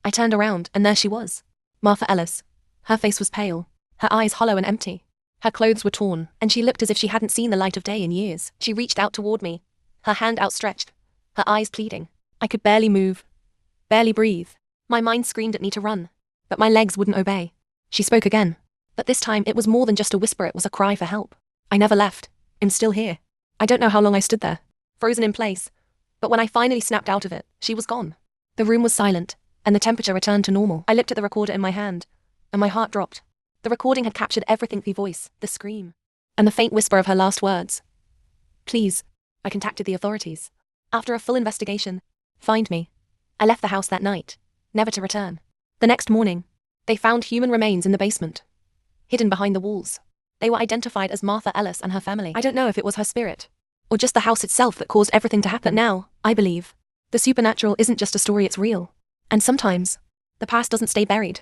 I turned around, and there she was. Martha Ellis. Her face was pale, her eyes hollow and empty. Her clothes were torn, and she looked as if she hadn't seen the light of day in years. She reached out toward me, her hand outstretched, her eyes pleading. I could barely move, barely breathe. My mind screamed at me to run, but my legs wouldn't obey. She spoke again, but this time it was more than just a whisper, it was a cry for help. I never left. I'm still here. I don't know how long I stood there, frozen in place, but when I finally snapped out of it, she was gone. The room was silent, and the temperature returned to normal. I looked at the recorder in my hand, and my heart dropped. The recording had captured everything: the voice, the scream, and the faint whisper of her last words. Please. I contacted the authorities. After a full investigation, find me. I left the house that night, never to return. The next morning, they found human remains in the basement, hidden behind the walls. They were identified as Martha Ellis and her family. I don't know if it was her spirit, or just the house itself that caused everything to happen. But now, I believe, the supernatural isn't just a story, it's real. And sometimes, the past doesn't stay buried.